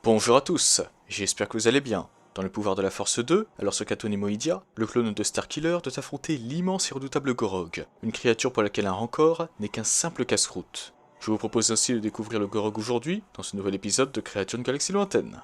Bonjour à tous, j'espère que vous allez bien. Dans le pouvoir de la Force 2, alors sur Kato Nemoidia, le clone de Starkiller doit affronter l'immense et redoutable Gorog, une créature pour laquelle un rancor n'est qu'un simple casse-croûte. Je vous propose ainsi de découvrir le Gorog aujourd'hui, dans ce nouvel épisode de Créature Galaxie Lointaine.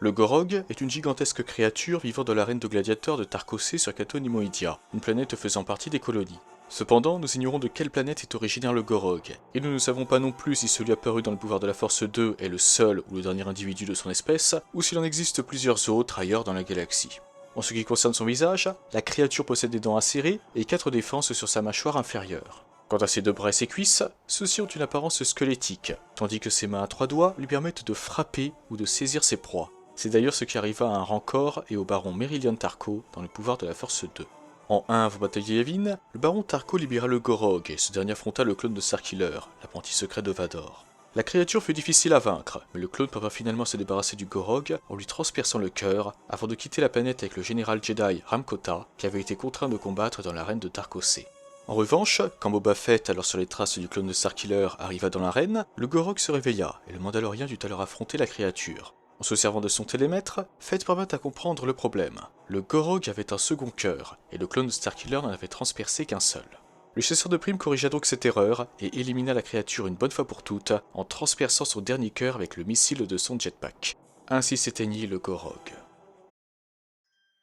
Le Gorog est une gigantesque créature vivant dans l'arène de gladiateurs de Tarkocé sur Kato Nemoidia, une planète faisant partie des colonies. Cependant, nous ignorons de quelle planète est originaire le Gorog, et nous ne savons pas non plus si celui apparu dans le pouvoir de la Force 2 est le seul ou le dernier individu de son espèce, ou s'il en existe plusieurs autres ailleurs dans la galaxie. En ce qui concerne son visage, la créature possède des dents acérées et 4 défenses sur sa mâchoire inférieure. Quant à ses deux bras et ses cuisses, ceux-ci ont une apparence squelettique, tandis que ses mains à 3 doigts lui permettent de frapper ou de saisir ses proies. C'est d'ailleurs ce qui arriva à un Rancor et au baron Meridian Tarko dans le pouvoir de la Force 2. En 1 avant bataille de Yavin, le baron Tarko libéra le Gorog et ce dernier affronta le clone de Starkiller, l'apprenti secret de Vador. La créature fut difficile à vaincre, mais le clone parvint finalement à se débarrasser du Gorog en lui transperçant le cœur avant de quitter la planète avec le général Jedi Ramkota qui avait été contraint de combattre dans l'arène de Tarkocé. En revanche, quand Boba Fett, alors sur les traces du clone de Starkiller, arriva dans l'arène, le Gorog se réveilla et le Mandalorien dut alors affronter la créature. En se servant de son télémètre, Fett parvint à comprendre le problème. Le Gorog avait un second cœur, et le clone de Starkiller n'en avait transpercé qu'un seul. Le chasseur de primes corrigea donc cette erreur, et élimina la créature une bonne fois pour toutes, en transperçant son dernier cœur avec le missile de son jetpack. Ainsi s'éteignit le Gorog.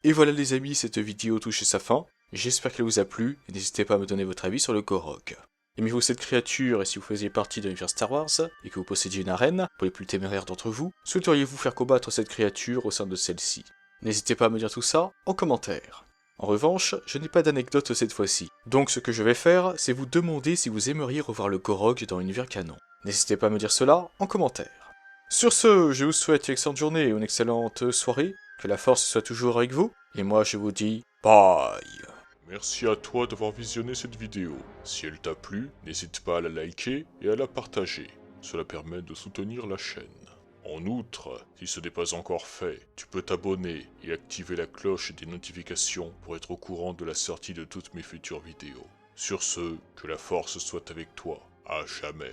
Et voilà les amis, cette vidéo touche à sa fin. J'espère qu'elle vous a plu, et n'hésitez pas à me donner votre avis sur le Gorog. Aimez-vous cette créature, et si vous faisiez partie de l'univers Star Wars, et que vous possédiez une arène, pour les plus téméraires d'entre vous, souhaiteriez-vous faire combattre cette créature au sein de celle-ci? N'hésitez pas à me dire tout ça en commentaire. En revanche, je n'ai pas d'anecdote cette fois-ci, donc ce que je vais faire, c'est vous demander si vous aimeriez revoir le Gorog dans l'univers canon. N'hésitez pas à me dire cela en commentaire. Sur ce, je vous souhaite une excellente journée et une excellente soirée, que la force soit toujours avec vous, et moi je vous dis bye. Merci à toi d'avoir visionné cette vidéo. Si elle t'a plu, n'hésite pas à la liker et à la partager. Cela permet de soutenir la chaîne. En outre, si ce n'est pas encore fait, tu peux t'abonner et activer la cloche des notifications pour être au courant de la sortie de toutes mes futures vidéos. Sur ce, que la force soit avec toi, à jamais.